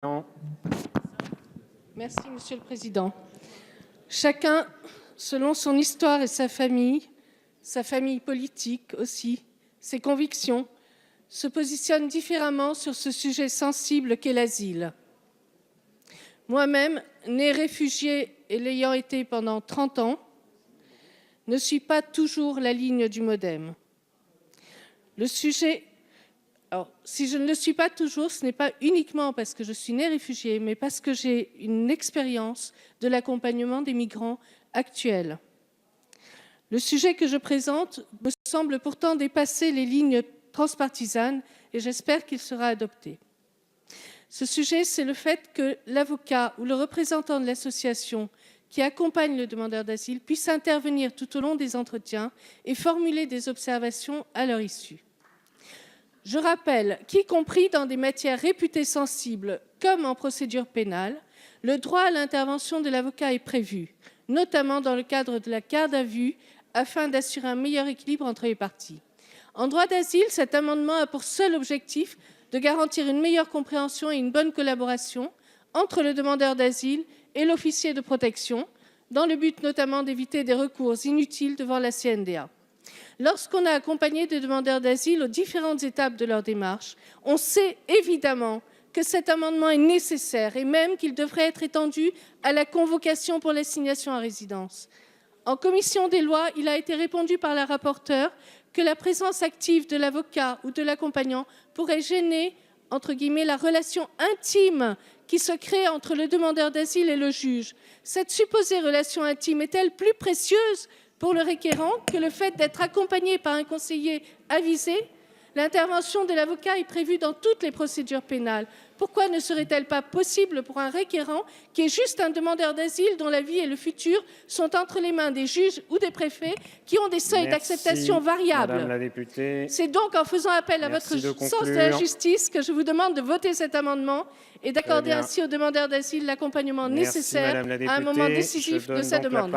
Non. Merci, Monsieur le Président. Chacun, selon son histoire et sa famille politique aussi, ses convictions, se positionne différemment sur ce sujet sensible qu'est l'asile. Moi-même, née réfugiée et l'ayant été pendant 30 ans, ne suis pas toujours la ligne du MoDem. Le sujet... Alors, si je ne le suis pas toujours, ce n'est pas uniquement parce que je suis née réfugiée, mais parce que j'ai une expérience de l'accompagnement des migrants actuels. Le sujet que je présente me semble pourtant dépasser les lignes transpartisanes et j'espère qu'il sera adopté. Ce sujet, c'est le fait que l'avocat ou le représentant de l'association qui accompagne le demandeur d'asile puisse intervenir tout au long des entretiens et formuler des observations à leur issue. Je rappelle qu'y compris dans des matières réputées sensibles, comme en procédure pénale, le droit à l'intervention de l'avocat est prévu, notamment dans le cadre de la garde à vue, afin d'assurer un meilleur équilibre entre les parties. En droit d'asile, cet amendement a pour seul objectif de garantir une meilleure compréhension et une bonne collaboration entre le demandeur d'asile et l'officier de protection, dans le but notamment d'éviter des recours inutiles devant la CNDA. Lorsqu'on a accompagné des demandeurs d'asile aux différentes étapes de leur démarche, on sait évidemment que cet amendement est nécessaire et même qu'il devrait être étendu à la convocation pour l'assignation à résidence. En commission des lois, il a été répondu par la rapporteure que la présence active de l'avocat ou de l'accompagnant pourrait gêner, entre guillemets, la relation intime qui se crée entre le demandeur d'asile et le juge. Cette supposée relation intime est-elle plus précieuse pour le requérant que le fait d'être accompagné par un conseiller avisé? L'intervention de l'avocat est prévue dans toutes les procédures pénales. Pourquoi ne serait-elle pas possible pour un requérant qui est juste un demandeur d'asile dont la vie et le futur sont entre les mains des juges ou des préfets qui ont des seuils d'acceptation variables? Madame la députée. C'est donc en faisant appel à votre sens de la justice que je vous demande de voter cet amendement et d'accorder ainsi aux demandeurs d'asile l'accompagnement nécessaire à un moment décisif de sa demande.